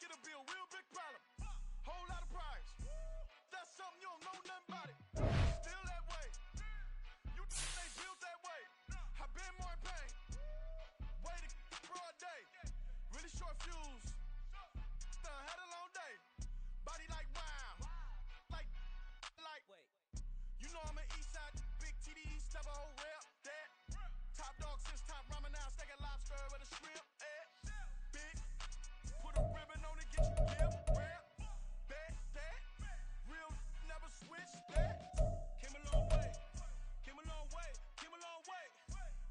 it'll be a real big problem. Whole lot of prize. That's something you don't know nothing about it. Still that way. You they built that way. I've been more in pain. Way to broad day. Really short fuse. Had a long day. Body like wow. Like. Wait. You know I'm an east side big TD, step a whole rep. That. Top dog since top ramen now. Steak and lobster with a shrimp. Big. Put a ribbon on it, get you give. Rap. Bet that. Real never switch that. Came a long way. Came a long way. Came a long way.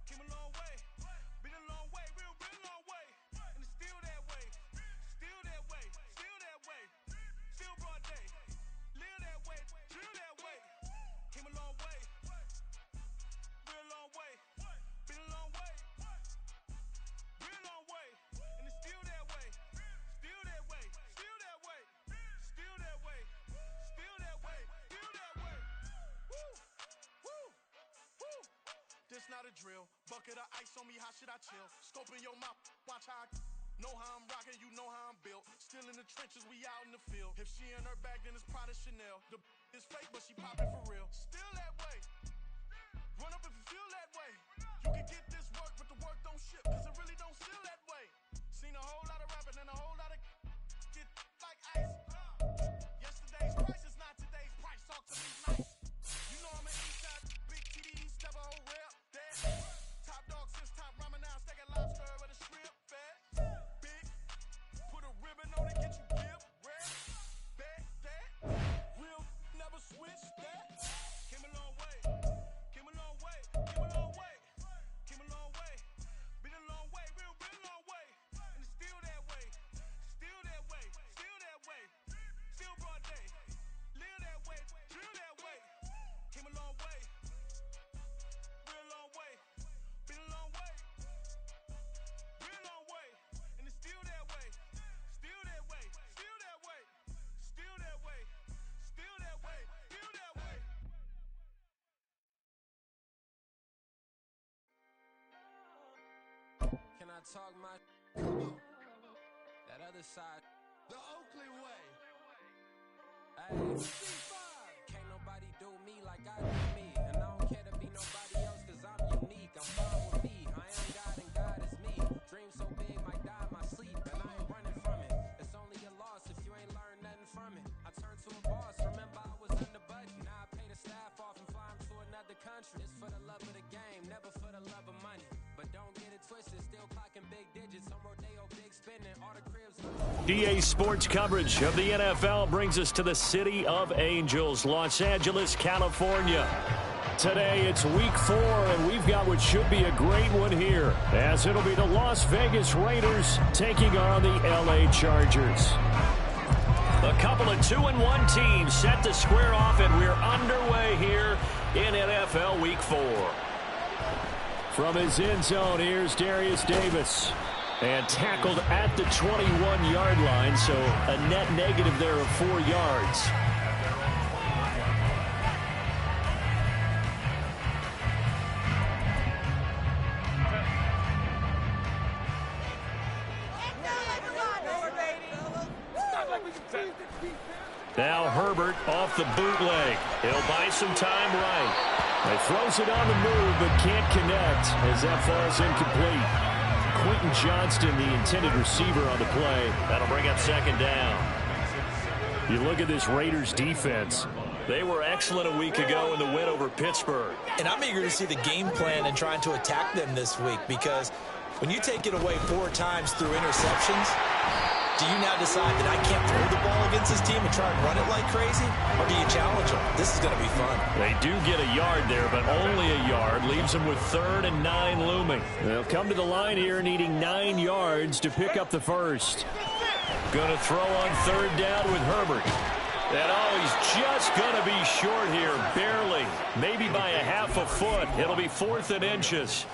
Came a long way. Been a long way. Real long way. And it's still that way. Still that way. Still that way. Still broad day. Live that way. Drill that way. Came a long way. Real long way. Been a long way. Real long way. And it's still that way. Still that way. Still that way. Still that way. Still that way. Still that way. Woo. Woo. Woo. This not a drill. Bucket of ice on me, how should I chill? Scope in your mouth, watch how I know how I'm rocking, you know how I'm built. Still in the trenches, we out in the field. If she in her bag, then it's Prada Chanel. The is fake, but she popping for real. Still that way. Run up if you feel that way. You can get this work, but the work don't ship, cause it really don't feel that way. Seen a whole lot of rapping and a whole lot of get like ice. Yesterday's price is not today's price. Talk to me nice. You know I'm an east side big TD, step a whole rep. That. Top dog since top ramen now. Steak and lobster with a shrimp. Fat. Big. Put a ribbon on it, get you give. Rap. Bet that. Real never switch that. Came a long way. Came a long way. Came a long way. Came a long way. Been a long way. Real long way. And it's still that way. Still that way. Still that way. Still broad day. Live that way. Drill that way. Came a long way. Real long way. Been a long way. Real long way. And it's still that way. Still that way. Still that way. Still that way. Still that way. Still that way. Can I talk my that other side? The Oakley way. Hey, can't nobody do me like I do me. And I don't care to be nobody else cause I'm unique. I'm fine with me. I am God and God is me. Dream so big might die in my sleep. And I ain't running from it. It's only a loss if you ain't learned nothing from it. I turned to a boss. Remember I was under budget. Now I pay the staff off and fly them to another country. It's for the love of the game, never for the love of money. But don't get it twisted, still clocking big digits. On Rodeo, big spinning, all the cribs. DA Sports coverage of the NFL brings us to the City of Angels, Los Angeles, California. Today it's week 4, and we've got what should be a great one here, as it'll be the Las Vegas Raiders taking on the LA Chargers. A couple of 2-1 teams set to square off, and we're underway here in NFL Week 4. From his end zone, here's Darius Davis. And tackled at the 21-yard line, so a net negative there of 4 yards. Now Herbert off the bootleg. He'll buy some time right. He throws it on the move, but can't connect as that falls incomplete. Quentin Johnston, the intended receiver on the play. That'll bring up second down. You look at this Raiders defense. They were excellent a week ago in the win over Pittsburgh. And I'm eager to see the game plan and trying to attack them this week, because when you take it away 4 times through interceptions, do you now decide that I can't throw the ball against this team and try and run it like crazy? Or do you challenge them? This is going to be fun. They do get a yard there, but only a yard. Leaves them with 3rd and 9 looming. They'll come to the line here needing 9 yards to pick up the first. Going to throw on 3rd down with Herbert. And he's just going to be short here, barely. Maybe by a half a foot. It'll be 4th and inches.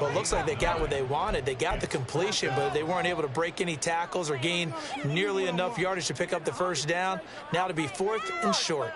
Well, it looks like they got what they wanted. They got the completion, but they weren't able to break any tackles or gain nearly enough yardage to pick up the first down. Now to be 4th and short.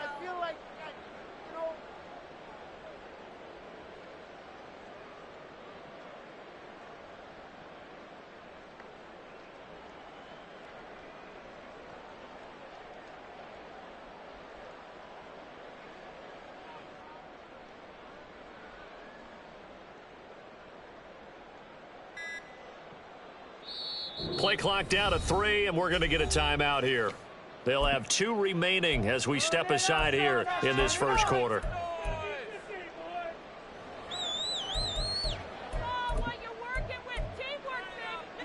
Play clock down to 3, and we're going to get a timeout here. They'll have 2 remaining as we step aside here in this first quarter.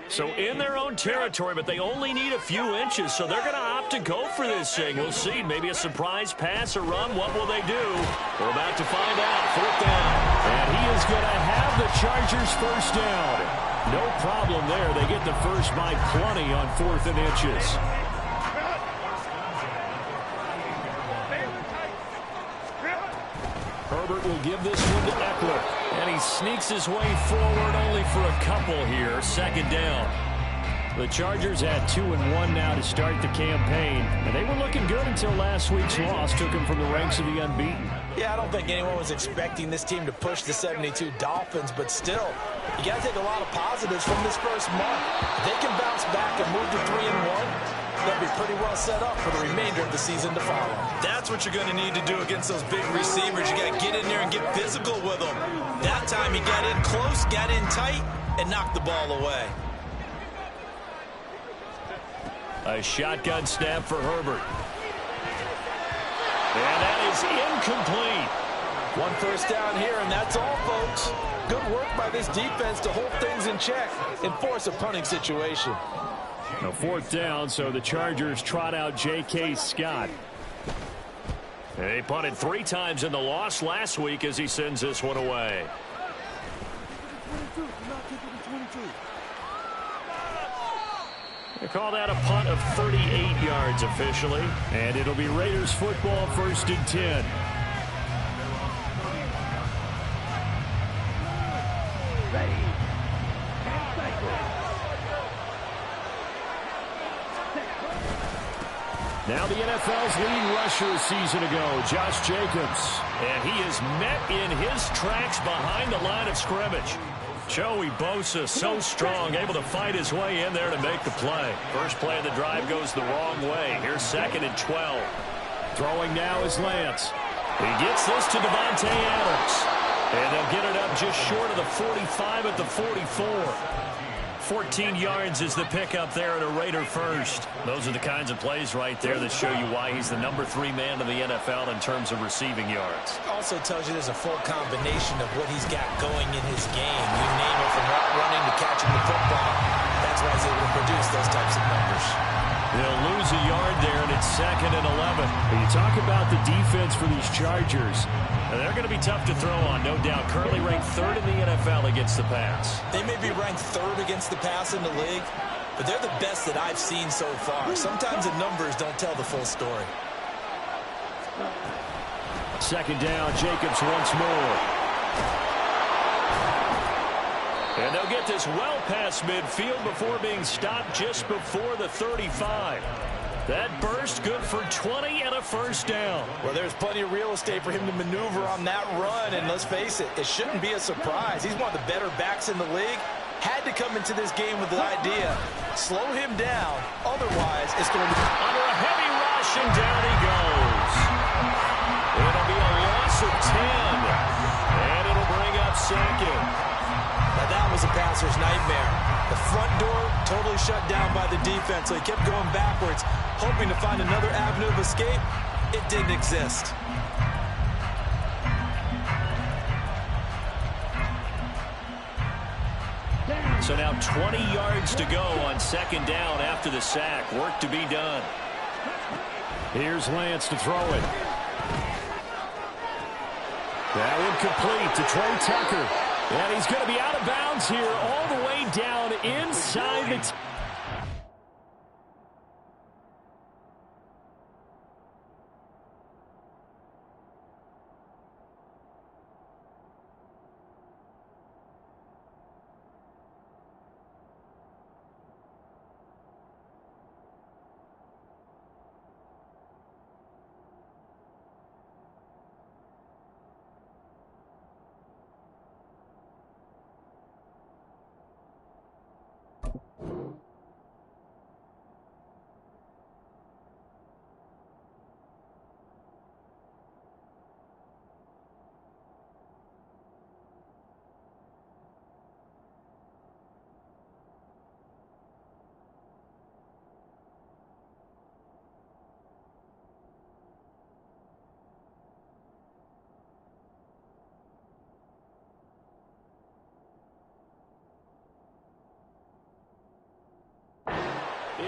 So in their own territory, but they only need a few inches, so they're going to opt to go for this thing. We'll see. Maybe a surprise pass or run. What will they do? We're about to find out. 4th down. And he is going to have the Chargers first down. No problem there. They get the first by plenty on 4th and inches. Herbert will give this one to Eckler. And he sneaks his way forward only for a couple here. 2nd down. The Chargers had 2-1 now to start the campaign. And they were looking good until last week's loss took them from the ranks of the unbeaten. Yeah, I don't think anyone was expecting this team to push the 72 Dolphins, but still, you got to take a lot of positives from this first month. If they can bounce back and move to 3-1, they'll be pretty well set up for the remainder of the season to follow. That's what you're going to need to do against those big receivers. You got to get in there and get physical with them. That time he got in close, got in tight, and knocked the ball away. A shotgun snap for Herbert. And that is incomplete. 1 first down here, and that's all, folks. Good work by this defense to hold things in check and force a punting situation. Now 4th down, so the Chargers trot out J.K. Scott. He punted 3 times in the loss last week as he sends this one away. They call that a punt of 38 yards officially. And it'll be Raiders football, 1st and 10. Now the NFL's leading rusher a season ago, Josh Jacobs. And he is met in his tracks behind the line of scrimmage. Joey Bosa, so strong, able to fight his way in there to make the play. First play of the drive goes the wrong way. Here's 2nd and 12. Throwing now is Lance. He gets this to Devontae Adams. And they'll get it up just short of the 45 at the 44. 14 yards is the pickup there at a Raider first. Those are the kinds of plays right there that show you why he's the number 3 man in the NFL in terms of receiving yards. Also tells you there's a full combination of what he's got going in his game. You name it, from route running to catching the football. That's why he's able to produce those types of numbers. They'll lose a yard there, and it's 2nd and 11. When you talk about the defense for these Chargers, they're going to be tough to throw on, no doubt. Currently ranked 3rd in the NFL against the pass. They may be ranked 3rd against the pass in the league, but they're the best that I've seen so far. Sometimes the numbers don't tell the full story. 2nd down, Jacobs once more. And they'll get this well past midfield before being stopped just before the 35. That burst good for 20 and a first down. Well, there's plenty of real estate for him to maneuver on that run, and let's face it, it shouldn't be a surprise. He's one of the better backs in the league. Had to come into this game with the idea, slow him down, otherwise it's going to be under a heavy rush, and down he goes. It'll be a loss of 10, and it'll bring up 2nd. Now that was a passer's nightmare. The front door totally shut down by the defense, so he kept going backwards, hoping to find another avenue of escape. It didn't exist. So now 20 yards to go on 2nd down after the sack. Work to be done. Here's Lance to throw it. That one complete to Trey Tucker. And he's going to be out of bounds here all the way down inside the...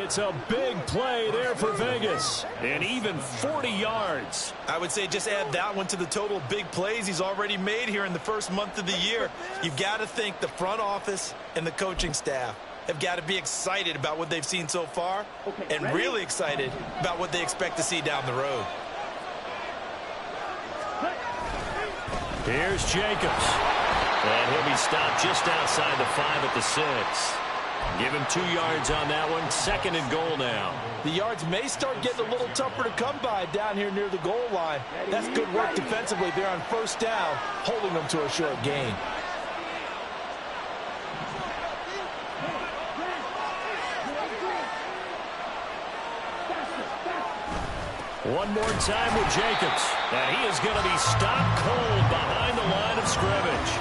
It's a big play there for Vegas, and even 40 yards. I would say just add that one to the total of big plays he's already made here in the first month of the year. You've got to think the front office and the coaching staff have got to be excited about what they've seen so far and really excited about what they expect to see down the road. Here's Jacobs. And he'll be stopped just outside the 5 at the 6. Give him 2 yards on that one. 2nd and goal now. The yards may start getting a little tougher to come by down here near the goal line. That's good work defensively there on 1st down, holding them to a short gain. One more time with Jacobs. And he is going to be stopped cold behind the line of scrimmage.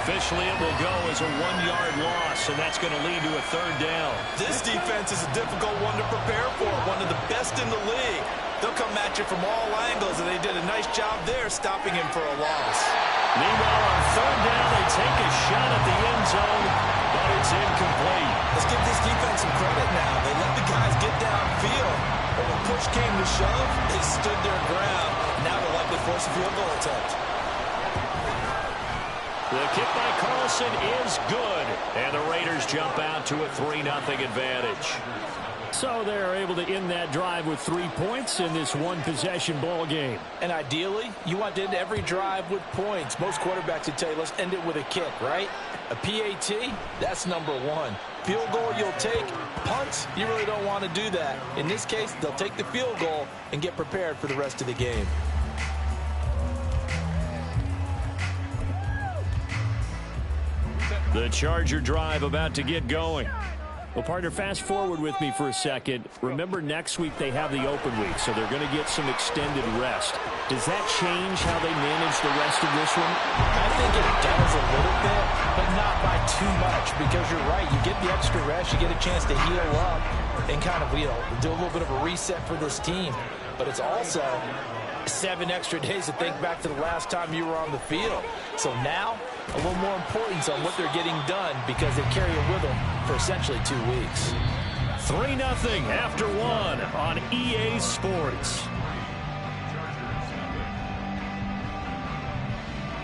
Officially, it will go as a 1-yard loss, and that's going to lead to a 3rd down. This defense is a difficult one to prepare for, one of the best in the league. They'll come at you from all angles, and they did a nice job there stopping him for a loss. Meanwhile, on 3rd down, they take a shot at the end zone, but it's incomplete. Let's give this defense some credit now. They let the guys get downfield. But when push came to shove, they stood their ground. Now they'll likely force a field goal attempt. The kick by Carlson is good, and the Raiders jump out to a 3-0 advantage. So they're able to end that drive with 3 points in this one-possession ball game. And ideally, you want to end every drive with points. Most quarterbacks would tell you, let's end it with a kick, right? A PAT, that's number 1. Field goal you'll take. Punts, you really don't want to do that. In this case, they'll take the field goal and get prepared for the rest of the game. The Charger drive about to get going. Well, partner, fast forward with me for a second. Remember, next week they have the open week, so they're going to get some extended rest. Does that change how they manage the rest of this one? I think it does a little bit, but not by too much, because you're right. You get the extra rest, you get a chance to heal up and kind of, do a little bit of a reset for this team. But it's also 7 extra days to think back to the last time you were on the field. So now, a little more importance on what they're getting done because they carry it with them for essentially 2 weeks. 3-0 after 1 on EA Sports.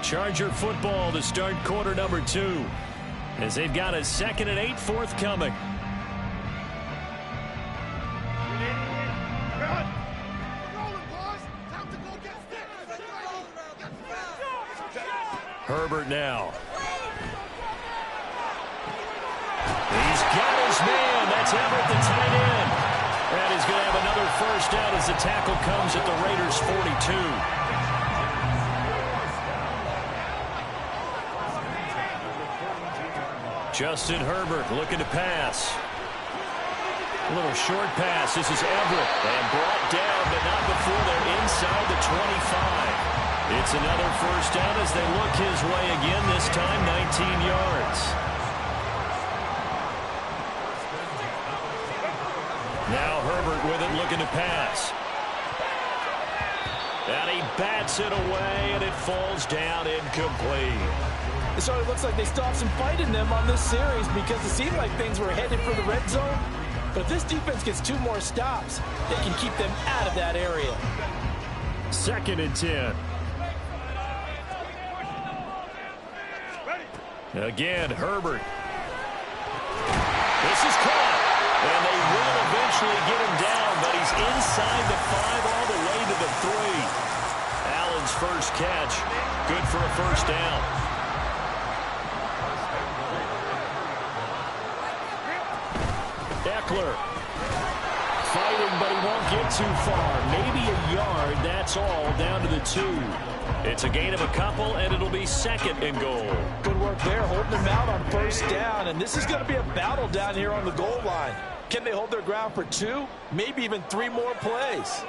Charger football to start quarter number 2 as they've got a 2nd and 8 forthcoming. Herbert now. He's got his man. That's Everett, the tight end. And he's going to have another 1st down as the tackle comes at the Raiders' 42. Justin Herbert looking to pass. A little short pass. This is Everett. And brought down, but not before they're inside the 25. It's another 1st down as they look his way again, this time 19 yards. Now Herbert with it, looking to pass. And he bats it away, and it falls down incomplete. So it looks like they still have some fight in them on this series because it seemed like things were headed for the red zone. But if this defense gets 2 more stops, they can keep them out of that area. 2nd and 10. Again, Herbert. This is caught. And they will eventually get him down, but he's inside the 5 all the way to the 3. Allen's first catch. Good for a 1st down. Eckler. Fighting, but he won't get too far. Maybe a yard, that's all, down to the 2. It's a gain of a couple, and it'll be 2nd and goal. Good work there, holding them out on 1st down, and this is going to be a battle down here on the goal line. Can they hold their ground for 2, maybe even 3 more plays?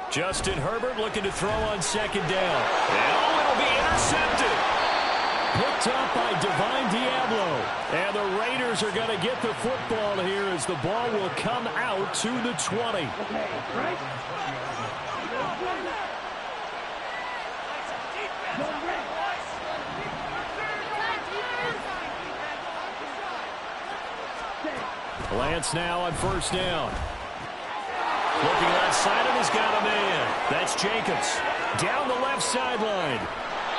Justin Herbert looking to throw on 2nd down. And it'll be intercepted. Picked up by Divine Diablo. And the Raiders are going to get the football here as the ball will come out to the 20. Lance now on first down. Looking left side, and he's got a man. That's Jacobs. Down the left sideline.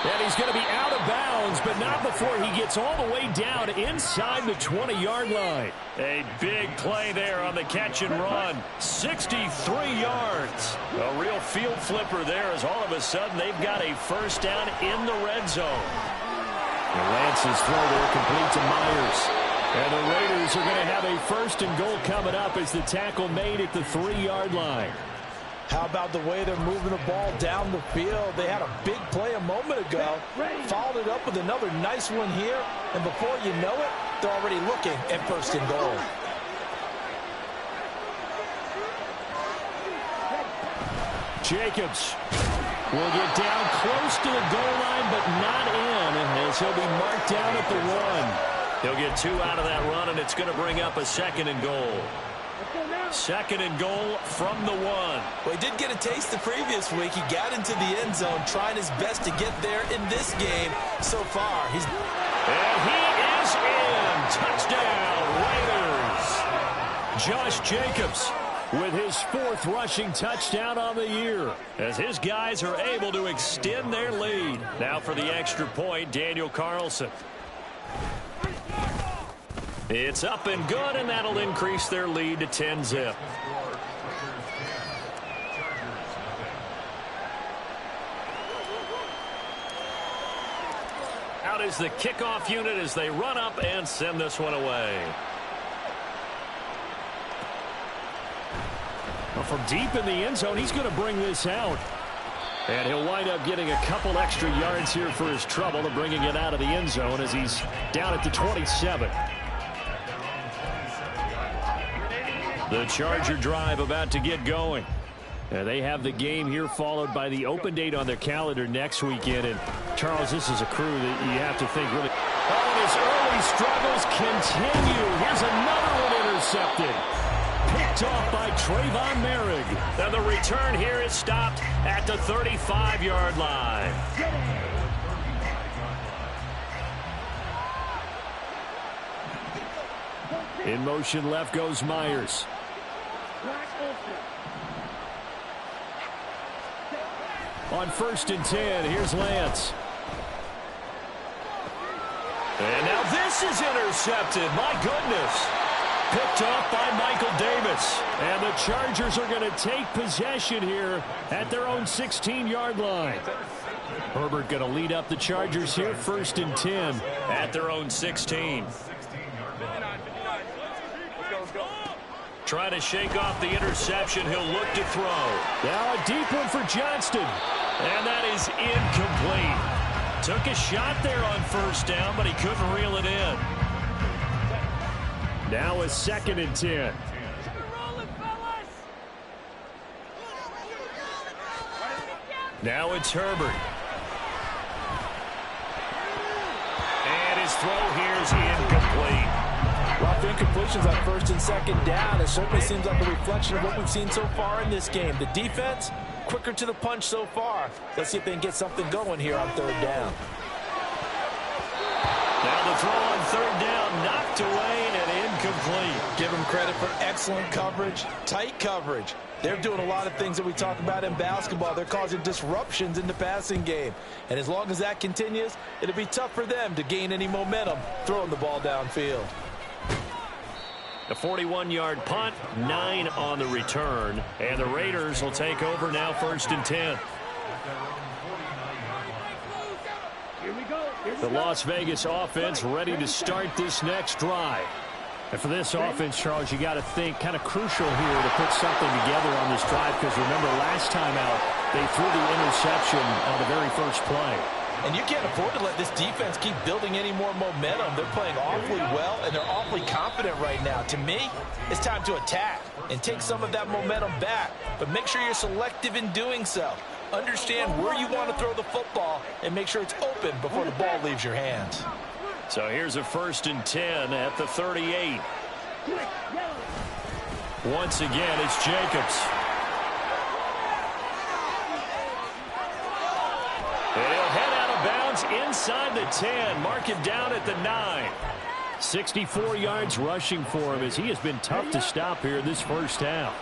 And he's going to be out of bounds, but not before he gets all the way down inside the 20-yard line. A big play there on the catch and run. 63 yards. A real field flipper there as all of a sudden they've got a first down in the red zone. And Lance's throw there complete to Myers. And the Raiders are going to have a first and goal coming up as the tackle made at the 3-yard line. How about the way they're moving the ball down the field? They had a big play a moment ago, followed it up with another nice one here, and before you know it, they're already looking at first and goal. Jacobs will get down close to the goal line, but not in, as he'll be marked down at the 1. He'll get 2 out of that run, and it's going to bring up a second and goal. Second and goal from the 1. Well, he did get a taste the previous week. He got into the end zone, trying his best to get there in this game. So far, and he is in. Touchdown, Raiders. Josh Jacobs with his 4th rushing touchdown on the year, as his guys are able to extend their lead. Now for the extra point, Daniel Carlson. It's up and good, and that'll increase their lead to 10-zip. Out is the kickoff unit as they run up and send this one away. Well, from deep in the end zone, he's going to bring this out. And he'll wind up getting a couple extra yards here for his trouble of bringing it out of the end zone as he's down at the 27. The Charger drive about to get going. They have the game here followed by the open date on their calendar next weekend. And, Charles, this is a crew that you have to think really. Oh, and his early struggles continue. Here's another one intercepted. Picked off by Trayvon Merrick. And the return here is stopped at the 35-yard line. In motion left goes Myers. On first and 10, here's Lance. And now this is intercepted. My goodness. Picked off by Michael Davis. And the Chargers are going to take possession here at their own 16-yard line. Herbert going to lead up the Chargers here, first and 10 at their own 16. Trying to shake off the interception. He'll look to throw. Now a deep one for Johnston. And that is incomplete. Took a shot there on first down, but he couldn't reel it in. Now a second and 10. Now it's Herbert. And his throw here is incomplete. Rough incompletions on first and second down. It certainly seems like a reflection of what we've seen so far in this game. The defense, quicker to the punch so far. Let's see if they can get something going here on third down. Now the throw on third down, knocked away and incomplete. Give them credit for excellent coverage, tight coverage. They're doing a lot of things that we talk about in basketball. They're causing disruptions in the passing game. And as long as that continues, it'll be tough for them to gain any momentum throwing the ball downfield. A 41-yard punt, 9 on the return. And the Raiders will take over now, first and 10. The Las Vegas offense ready to start this next drive. And for this offense, Charles, you got to think kind of crucial here to put something together on this drive, because remember last time out they threw the interception on the very first play. And you can't afford to let this defense keep building any more momentum. They're playing awfully well, and they're awfully confident right now. To me, it's time to attack and take some of that momentum back. But make sure you're selective in doing so. Understand where you want to throw the football and make sure it's open before the ball leaves your hands. So here's a first and 10 at the 38. Once again, it's Jacobs. And he'll head out of bounds inside the 10. Mark him down at the 9. 64 yards rushing for him as he has been tough to stop here this first half.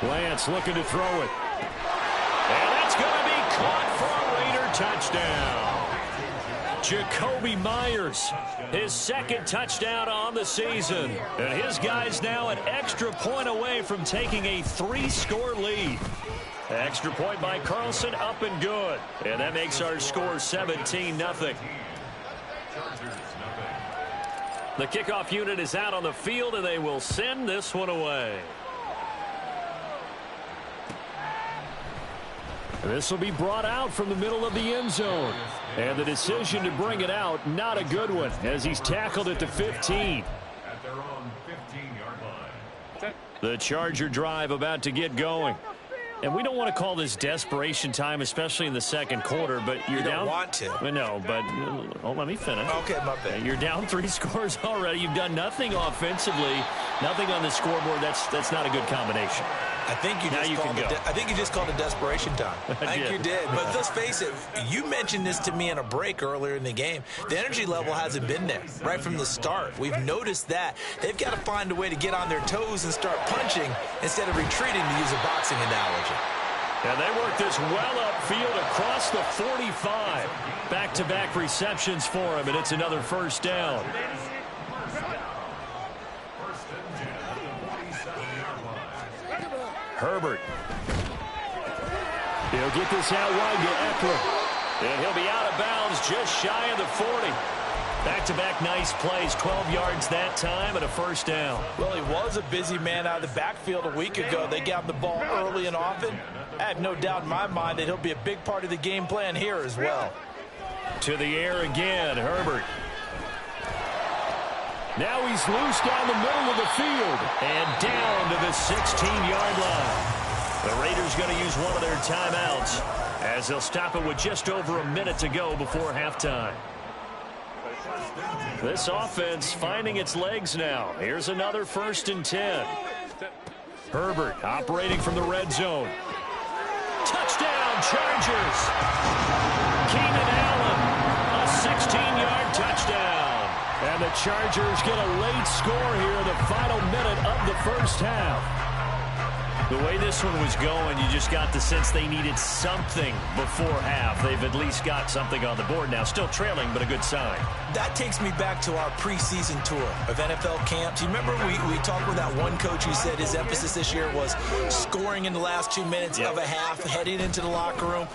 Lance looking to throw it. And that's going to be caught for a Raider touchdown. Jacoby Myers, his second touchdown on the season. And his guys now an extra point away from taking a 3-score lead. Extra point by Carlson, up and good. And that makes our score 17-0. The kickoff unit is out on the field, and they will send this one away. This will be brought out from the middle of the end zone. And the decision to bring it out, not a good one, as he's tackled at the 15. At their own 15-yard line. The Charger drive about to get going. And we don't want to call this desperation time, especially in the second quarter, but you're down. You don't want to. No, but let me finish. Okay, my bad. You're down 3 scores already. You've done nothing offensively, nothing on the scoreboard. That's not a good combination. I think you just called it desperation time. I think you did. But let's face it, you mentioned this to me in a break earlier in the game. The energy level hasn't been there right from the start. We've noticed that. They've got to find a way to get on their toes and start punching instead of retreating, to use a boxing analogy. And they work this well upfield across the 45. Back-to-back receptions for him, and it's another first down. Herbert. He'll get this out wide to Eckler. And he'll be out of bounds just shy of the 40. Back-to-back nice plays, 12 yards that time and a first down. Well, he was a busy man out of the backfield a week ago. They got the ball early and often. I have no doubt in my mind that he'll be a big part of the game plan here as well. To the air again, Herbert. Now he's loose down the middle of the field and down to the 16-yard line. The Raiders going to use one of their timeouts as they'll stop it with just over a minute to go before halftime. This offense finding its legs now. Here's another 1st and 10. Herbert operating from the red zone. Touchdown, Chargers. Keenan Allen, a 16-yard touchdown. And the Chargers get a late score here in the final minute of the first half. The way this one was going, you just got the sense they needed something before half. They've at least got something on the board now. Still trailing, but a good sign. That takes me back to our preseason tour of NFL camps. You remember we talked with that one coach who said his emphasis this year was scoring in the last 2 minutes of a half, heading into the locker room.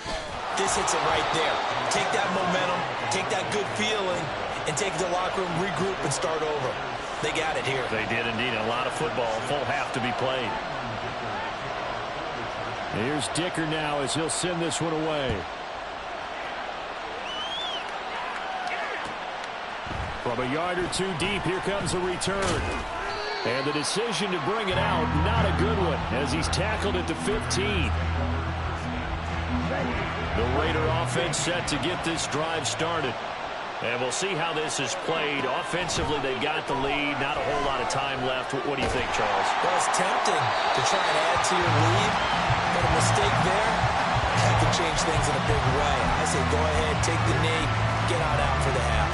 This hits it right there. Take that momentum, take that good feeling, and take the locker room, regroup, and start over. They got it here. They did indeed. A lot of football, full half to be played. Here's Dicker now as he'll send this one away. From a yard or two deep, here comes a return. And the decision to bring it out, not a good one, as he's tackled at the 15. The Raider offense set to get this drive started. And we'll see how this is played. Offensively, they've got the lead. Not a whole lot of time left. What do you think, Charles? Well, it's tempting to try and add to your lead. But a mistake there, that could change things in a big way. I say go ahead, take the knee, get on out for the half.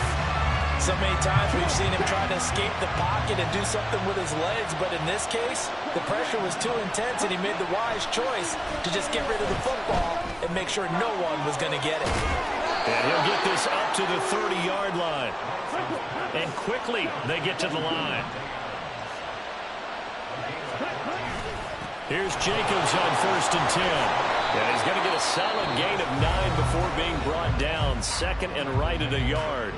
So many times we've seen him try to escape the pocket and do something with his legs. But in this case, the pressure was too intense, and he made the wise choice to just get rid of the football and make sure no one was going to get it. And he'll get this up to the 30-yard line. And quickly they get to the line. Here's Jacobs on 1st and 10. And he's going to get a solid gain of 9 before being brought down. 2nd and right at a yard.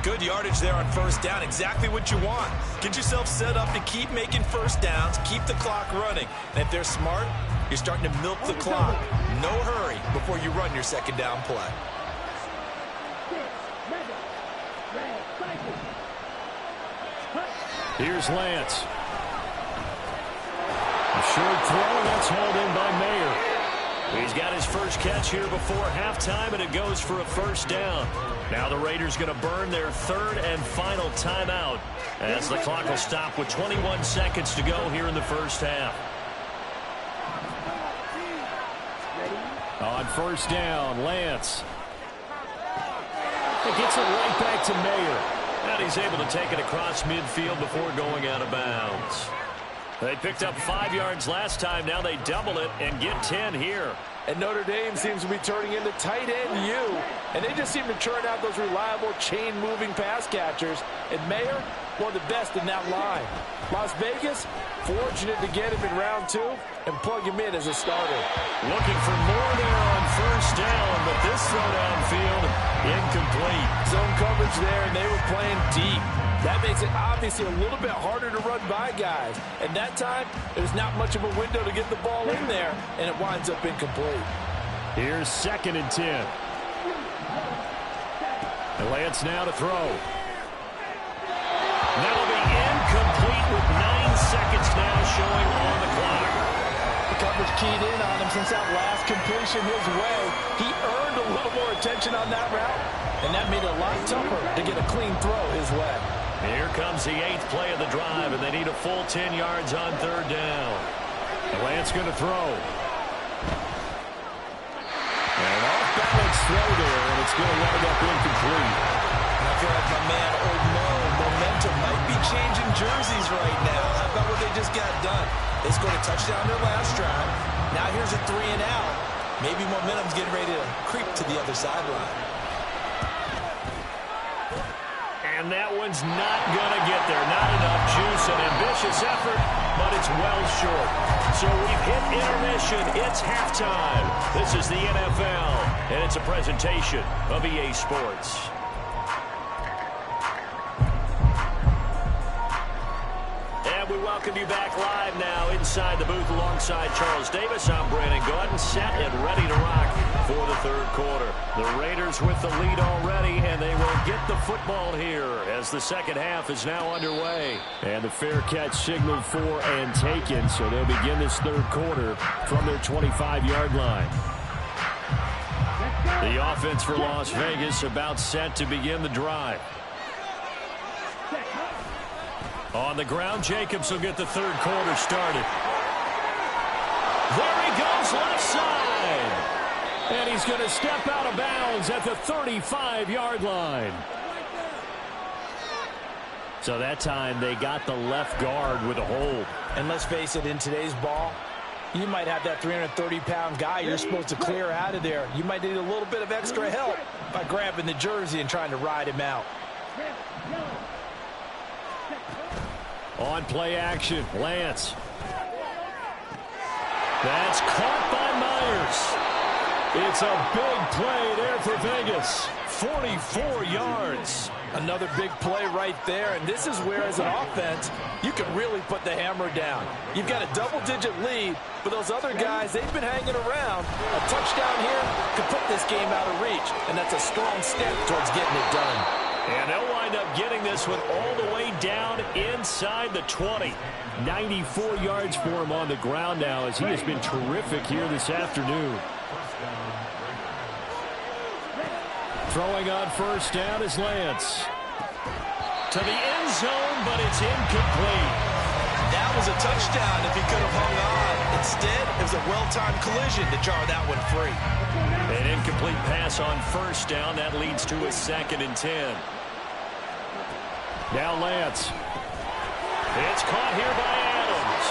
Good yardage there on 1st down. Exactly what you want. Get yourself set up to keep making 1st downs, keep the clock running. And if they're smart, you're starting to milk the clock. No hurry before you run your 2nd down play. Here's Lance. A short throw, that's hauled in by Mayer. He's got his first catch here before halftime, and it goes for a 1st down. Now the Raiders going to burn their 3rd and final timeout as the clock will stop with 21 seconds to go here in the first half. On 1st down, Lance. It gets it right back to Mayer. And he's able to take it across midfield before going out of bounds. They picked up 5 yards last time. Now they double it and get 10 here. And Notre Dame seems to be turning into tight end U. And they just seem to churn out those reliable chain-moving pass catchers. And Mayer, one of the best in that line. Las Vegas, fortunate to get him in round 2 and plug him in as a starter. Looking for more there on first down, but this throw downfield, incomplete. Zone coverage there, and they were playing deep. That makes it obviously a little bit harder to run by guys. And that time, there's not much of a window to get the ball in there, and it winds up incomplete. Here's 2nd and 10. And Lance now to throw. That'll be incomplete with 9 seconds now showing on the clock. The coverage keyed in on him since that last completion his way. He earned a little more attention on that route, and that made it a lot tougher to get a clean throw his way. Here comes the 8th play of the drive, and they need a full 10 yards on 3rd down. And Lance going to throw. And an off-balance throw there, and it's going to wind up incomplete. I feel like my man Old Mo, momentum might be changing jerseys right now. How about what they just got done? They scored a touchdown their last drive. Now here's a 3 and out. Maybe momentum's getting ready to creep to the other sideline. And that one's not going to get there. Not enough juice. An ambitious effort, but it's well short. So we've hit intermission. It's halftime. This is the NFL, and it's a presentation of EA Sports. And we welcome you back live now inside the booth alongside Charles Davis. I'm Brandon Gordon, set and ready to rock for the 3rd quarter. The Raiders with the lead already, and they will get the football here as the 2nd half is now underway. And the fair catch signaled for and taken, so they'll begin this 3rd quarter from their 25-yard line. The offense for Las Vegas about set to begin the drive. On the ground, Jacobs will get the 3rd quarter started. There he goes, left side. And he's going to step out of bounds at the 35-yard line. So that time they got the left guard with a hold. And let's face it, in today's ball, you might have that 330-pound guy you're supposed to clear out of there. You might need a little bit of extra help by grabbing the jersey and trying to ride him out. On play action, Lance. That's caught by Myers. It's a big play there for Vegas. 44 yards. Another big play right there, and this is where, as an offense, you can really put the hammer down. You've got a double-digit lead, but those other guys, they've been hanging around. A touchdown here could put this game out of reach, and that's a strong step towards getting it done. And they'll wind up getting this one all the way down inside the 20. 94 yards for him on the ground now, as he has been terrific here this afternoon. Throwing on first down is Lance. To the end zone, but it's incomplete. That was a touchdown if he could have hung on. Instead, it was a well-timed collision to jar that one free. An incomplete pass on first down. That leads to a 2nd and 10. Now Lance. It's caught here by Adams.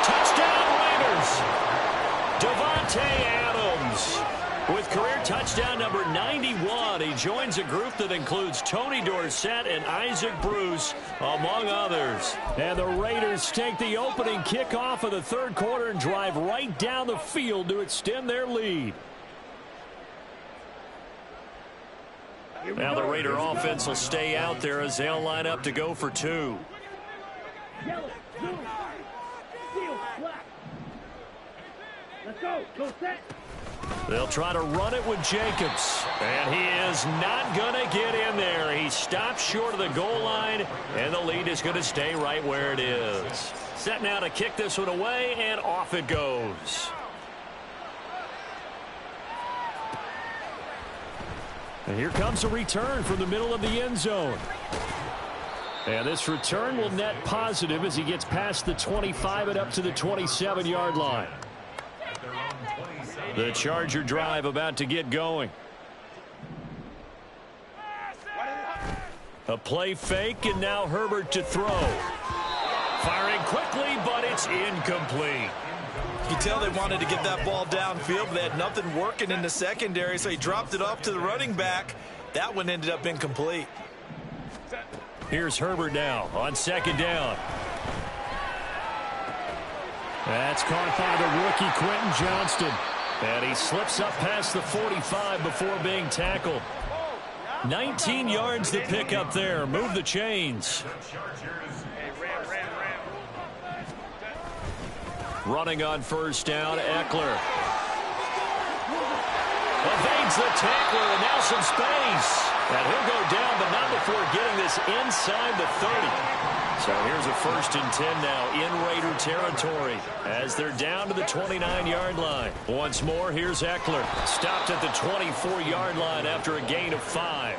Touchdown Raiders. Devontae Adams with career touchdown number 91. He joins a group that includes Tony Dorsett and Isaac Bruce, among others. And the Raiders take the opening kickoff of the 3rd quarter and drive right down the field to extend their lead. Now the Raider offense will stay out there as they'll line up to go for 2. Let's go. Go set. They'll try to run it with Jacobs. And he is not going to get in there. He stops short of the goal line, and the lead is going to stay right where it is. Set now to kick this one away, and off it goes. And here comes a return from the middle of the end zone. And this return will net positive as he gets past the 25 and up to the 27-yard line. The Charger drive about to get going. A play fake, and now Herbert to throw. Firing quickly, but it's incomplete. You can tell they wanted to get that ball downfield, but they had nothing working in the secondary, so he dropped it off to the running back. That one ended up incomplete. Here's Herbert now on second down. That's caught by the rookie Quentin Johnston. And he slips up past the 45 before being tackled. 19 yards to pick up there. Move the chains. Running on first down, Eckler. Evades the tackler, and now some space. And he'll go down, but not before getting this inside the 30. So here's a 1st and 10 now in Raider territory as they're down to the 29-yard line. Once more, here's Eckler. Stopped at the 24-yard line after a gain of 5.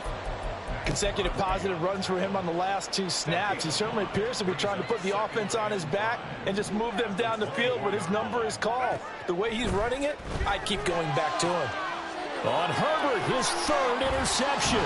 Consecutive positive runs for him on the last 2 snaps. He certainly appears to be trying to put the offense on his back and just move them down the field when his number is called. The way he's running it, I'd keep going back to him. On Herbert, his 3rd interception.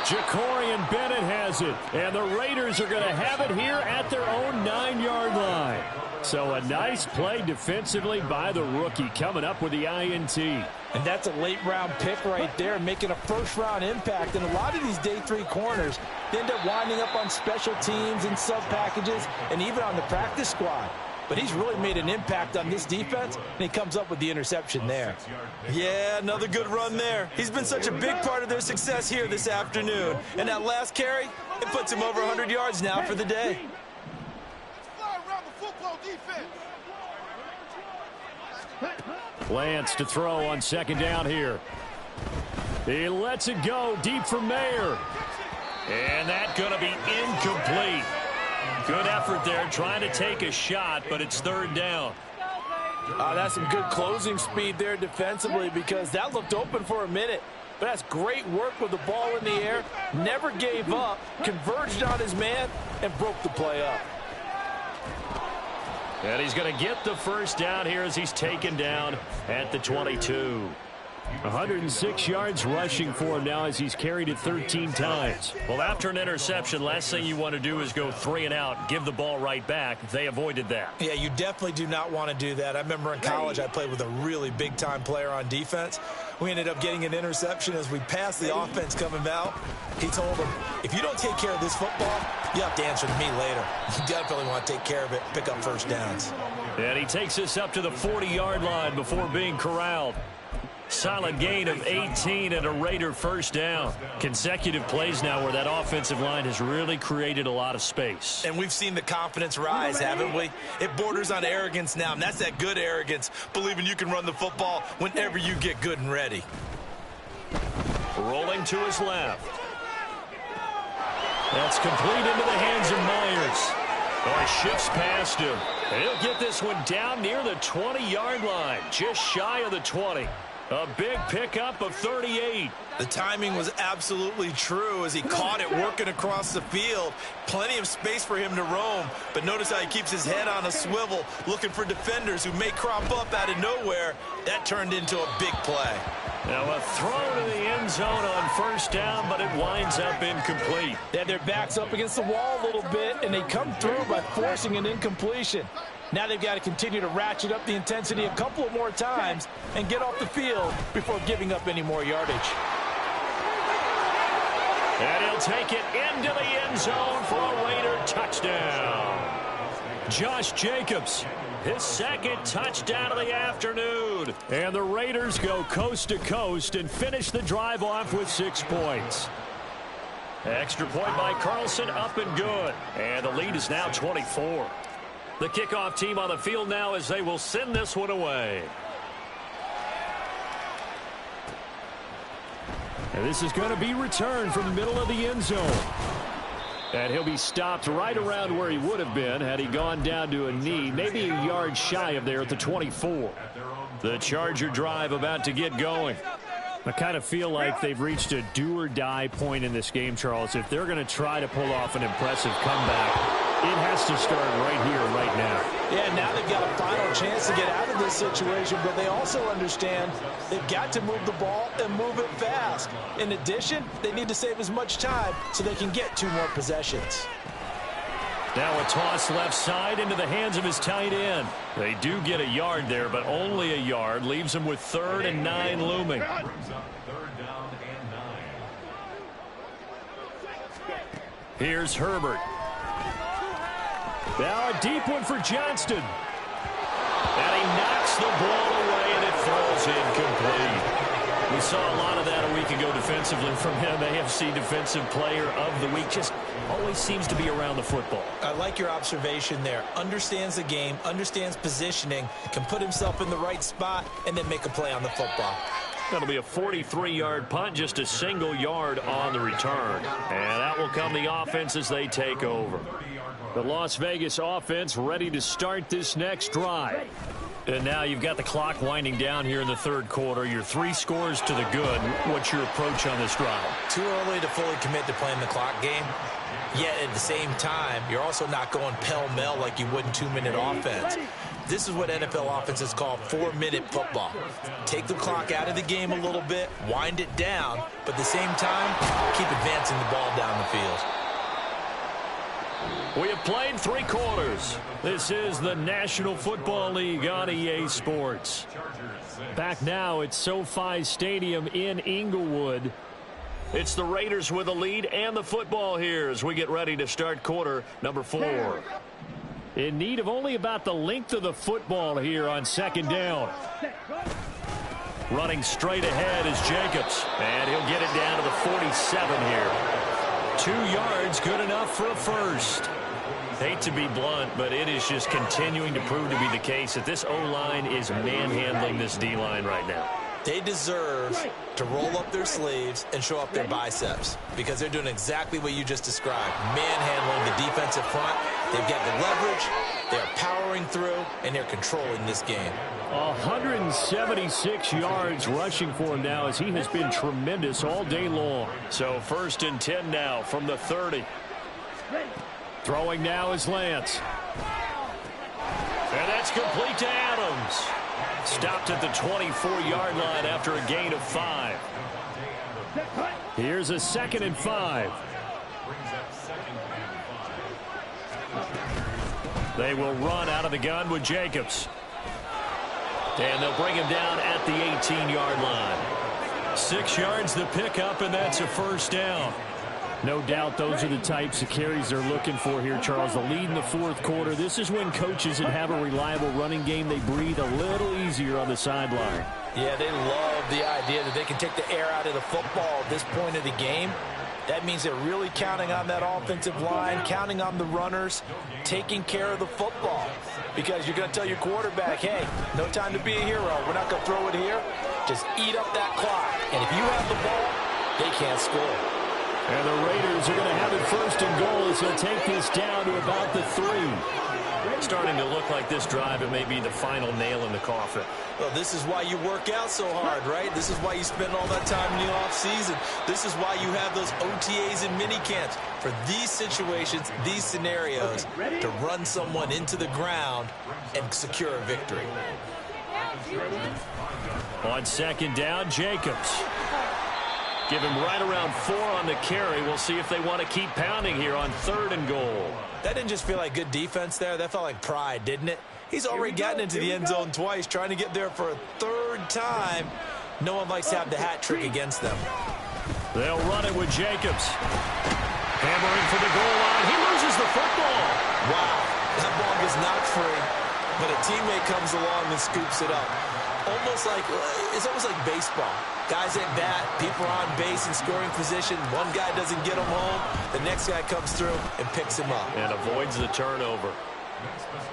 Jacorian Bennett has it, and the Raiders are going to have it here at their own 9-yard line. So a nice play defensively by the rookie coming up with the INT. And that's a late-round pick right there, making a first-round impact. And a lot of these day 3 corners, they end up winding up on special teams and sub-packages and even on the practice squad. But he's really made an impact on this defense, and he comes up with the interception there. Yeah, another good run there. He's been such a big part of their success here this afternoon. And that last carry, it puts him over 100 yards now for the day. Lance to throw on second down here. He lets it go deep for Mayer. And that's going to be incomplete. Good effort there trying to take a shot, but it's 3rd down. That's some good closing speed there defensively because that looked open for a minute. But that's great work with the ball in the air. Never gave up, converged on his man, and broke the play up. And he's going to get the 1st down here as he's taken down at the 22. 106 yards rushing for him now as he's carried it 13 times. Well, after an interception, last thing you want to do is go 3 and out, give the ball right back. They avoided that. Yeah, you definitely do not want to do that. I remember in college I played with a really big-time player on defense. We ended up getting an interception as we passed the offense coming out. He told him, if you don't take care of this football, you have to answer to me later. You definitely want to take care of it, pick up 1st downs. And he takes us up to the 40-yard line before being corralled. Solid gain of 18 and a Raider 1st down. Consecutive plays now where that offensive line has really created a lot of space. And we've seen the confidence rise, haven't we? It borders on arrogance now, and that's that good arrogance, believing you can run the football whenever you get good and ready. Rolling to his left. That's complete into the hands of Myers. Oh, he shifts past him. And he'll get this one down near the 20-yard line, just shy of the 20. A big pickup of 38. The timing was absolutely true as he caught it working across the field. Plenty of space for him to roam, but notice how he keeps his head on a swivel, looking for defenders who may crop up out of nowhere. That turned into a big play. Now a throw to the end zone on 1st down, but it winds up incomplete. They had their backs up against the wall a little bit, and they come through by forcing an incompletion. Now they've got to continue to ratchet up the intensity a couple of more times and get off the field before giving up any more yardage. And he'll take it into the end zone for a Raider touchdown. Josh Jacobs, his 2nd touchdown of the afternoon. And the Raiders go coast to coast and finish the drive off with 6 points. Extra point by Carlson, up and good. And the lead is now 24. The kickoff team on the field now as they will send this one away. And this is going to be returned from the middle of the end zone. And he'll be stopped right around where he would have been had he gone down to a knee, maybe a yard shy of there at the 24. The Charger drive about to get going. I kind of feel like they've reached a do-or-die point in this game, Charles. If they're going to try to pull off an impressive comeback, It has to start right here, right now. Yeah, now they've got a final chance to get out of this situation, but they also understand they've got to move the ball and move it fast. In addition, they need to save as much time so they can get 2 more possessions. Now a toss left side into the hands of his tight end. They do get a yard there, but only a yard. Leaves them with 3rd and 9 looming. Here's Herbert. Now a deep one for Johnston. And he knocks the ball away, and it falls incomplete. We saw a lot of that a week ago defensively from him. AFC Defensive Player of the Week. Just always seems to be around the football. I like your observation there. Understands the game, understands positioning, can put himself in the right spot, and then make a play on the football. That'll be a 43-yard punt, just a single yard on the return. And that will come the offense as they take over. The Las Vegas offense ready to start this next drive. And now you've got the clock winding down here in the 3rd quarter. You're 3 scores to the good. What's your approach on this drive? Too early to fully commit to playing the clock game. Yet at the same time, you're also not going pell-mell like you would in 2-minute offense. This is what NFL offenses call 4-minute football. Take the clock out of the game a little bit, wind it down, but at the same time, keep advancing the ball down the field. We have played 3 quarters. This is the National Football League on EA Sports. Back now at SoFi Stadium in Inglewood. It's the Raiders with a lead and the football here as we get ready to start quarter number 4. In need of only about the length of the football here on 2nd down. Running straight ahead is Jacobs, and he'll get it down to the 47 here. 2 yards, good enough for a first. Hate to be blunt, but it is just continuing to prove to be the case that this O-line is manhandling this D-line right now. They deserve to roll up their sleeves and show up their biceps because they're doing exactly what you just described, manhandling the defensive front. They've got the leverage, they're powering through, and they're controlling this game. 176 yards rushing for him now as he has been tremendous all day long. So 1st and 10 now from the 30. Throwing now is Lance. And that's complete to Adams. Stopped at the 24-yard line after a gain of 5. Here's a 2nd and 5. They will run out of the gun with Jacobs. And they'll bring him down at the 18-yard line. 6 yards the pickup, and that's a 1st down. No doubt those are the types of carries they're looking for here, Charles. The lead in the 4th quarter. This is when coaches that have a reliable running game, they breathe a little easier on the sideline. Yeah, they love the idea that they can take the air out of the football at this point of the game. That means they're really counting on that offensive line, counting on the runners, taking care of the football. Because you're going to tell your quarterback, hey, no time to be a hero. We're not going to throw it here. Just eat up that clock. And if you have the ball, they can't score. And the Raiders are going to have it 1st and goal as they'll take this down to about the 3. Starting to look like this drive, it may be the final nail in the coffin. Well, this is why you work out so hard, right? This is why you spend all that time in the offseason. This is why you have those OTAs and mini camps. For these situations, these scenarios, to run someone into the ground and secure a victory. On 2nd down, Jacobs. Give him right around 4 on the carry. We'll see if they want to keep pounding here on 3rd and goal. That didn't just feel like good defense there. That felt like pride, didn't it? He's already gotten into the end zone twice, trying to get there for a 3rd time. No one likes to have the hat trick against them. They'll run it with Jacobs. Hammering for the goal line. He loses the football. Wow, that ball gets knocked free, but a teammate comes along and scoops it up. It's almost like baseball. Guys at bat, people are on base in scoring position. One guy doesn't get him home. The next guy comes through and picks him up. And avoids the turnover.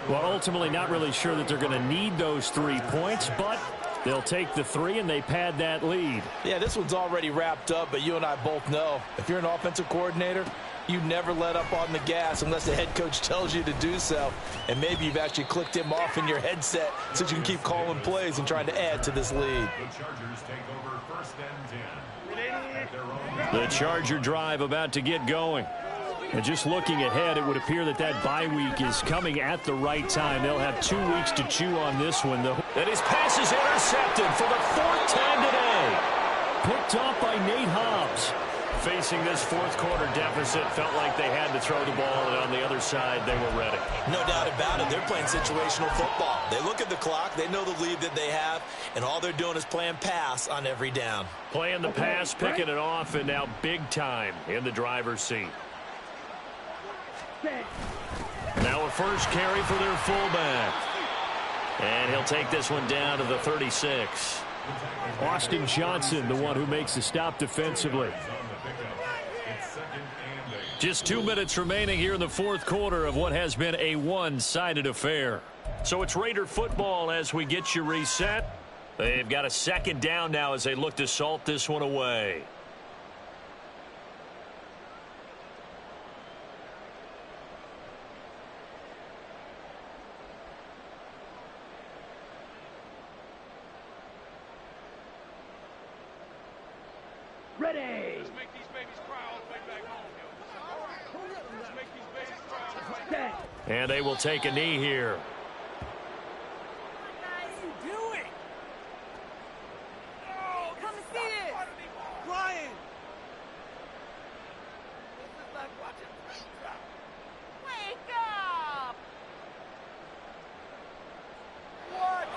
Well, ultimately not really sure that they're going to need those 3 points, but they'll take the 3 and they pad that lead. Yeah, this one's already wrapped up, but you and I both know if you're an offensive coordinator, you never let up on the gas unless the head coach tells you to do so. And maybe you've actually clicked him off in your headset so you can keep calling plays and trying to add to this lead. The Charger drive about to get going. And just looking ahead, it would appear that bye week is coming at the right time. They'll have 2 weeks to chew on this one, though. And his pass is intercepted for the 4th time today. Picked off by Nate Hobbs. Facing this fourth quarter deficit, felt like they had to throw the ball, and on the other side, they were ready. No doubt about it. They're playing situational football. They look at the clock. They know the lead that they have, and all they're doing is playing pass on every down. Playing the pass, picking it off, and now big time in the driver's seat. Now a first carry for their fullback. And he'll take this one down to the 36. Austin Johnson, the one who makes the stop defensively. Just 2 minutes remaining here in the fourth quarter of what has been a one-sided affair. So it's Raider football as we get you reset. They've got a second down now as they look to salt this one away. Ready. Let's make these babies cry all the way back home, yo. Let's make these babies cry all the way back home. And they will take a knee here. What are you doing? Oh, come and see it. Ryan. This is like watching paint drop. Wake up. What?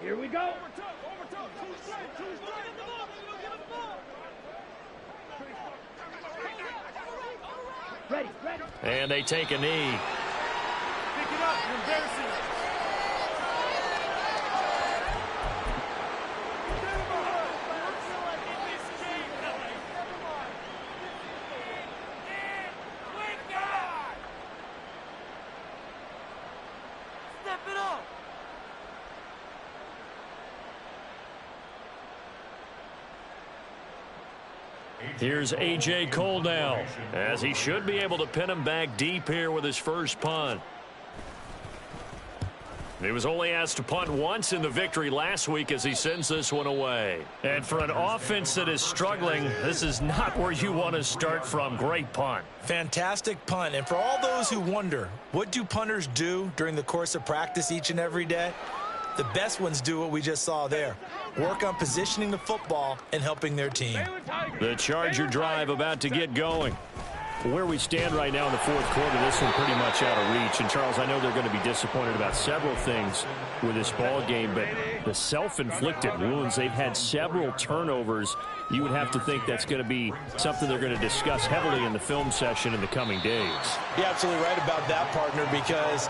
Here we go. Ready, ready. And they take a knee. Pick it up. You're embarrassing us. Step it up. Here's A.J. Cole now, as he should be able to pin him back deep here with his first punt. He was only asked to punt once in the victory last week as he sends this one away. And for an offense that is struggling, this is not where you want to start from. Great punt. Fantastic punt. And for all those who wonder, what do punters do during the course of practice each and every day? The best ones do what we just saw there. Work on positioning the football and helping their team. The Charger drive about to get going. Where we stand right now in the fourth quarter, this one pretty much out of reach. And, Charles, I know they're going to be disappointed about several things with this ball game, but the self-inflicted wounds, they've had several turnovers. You would have to think that's going to be something they're going to discuss heavily in the film session in the coming days. You're absolutely right about that, partner, because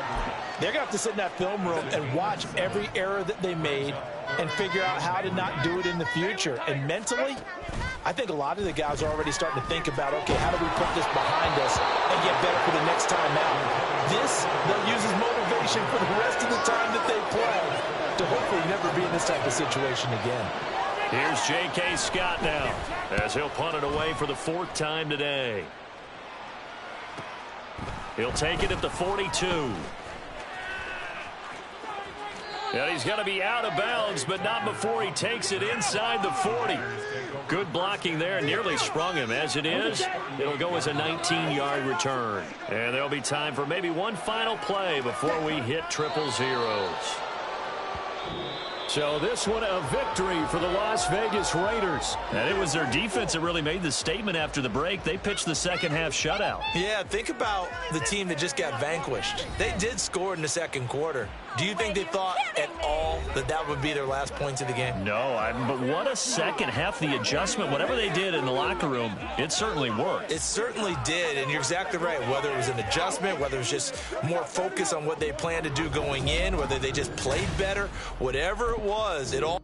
they're going to have to sit in that film room and watch every error that they made and figure out how to not do it in the future. And mentally, I think a lot of the guys are already starting to think about, okay, how do we put this behind us and get better for the next time out? This, they'll use as motivation for the rest of the time that they play to hopefully never be in this type of situation again. Here's J.K. Scott now as he'll punt it away for the fourth time today. He'll take it at the 42. And he's going to be out of bounds, but not before he takes it inside the 40. Good blocking there, nearly sprung him. As it is, it'll go as a 19-yard return. And there'll be time for maybe one final play before we hit triple zeros. So this one a victory for the Las Vegas Raiders. And it was their defense that really made the statement after the break. They pitched the second half shutout. Yeah, think about the team that just got vanquished. They did score in the second quarter. Do you think they thought at all that that would be their last points of the game? No, but what a second half. The adjustment, whatever they did in the locker room, it certainly worked. It certainly did, and you're exactly right. Whether it was an adjustment, whether it was just more focus on what they planned to do going in, whether they just played better, whatever it was, it all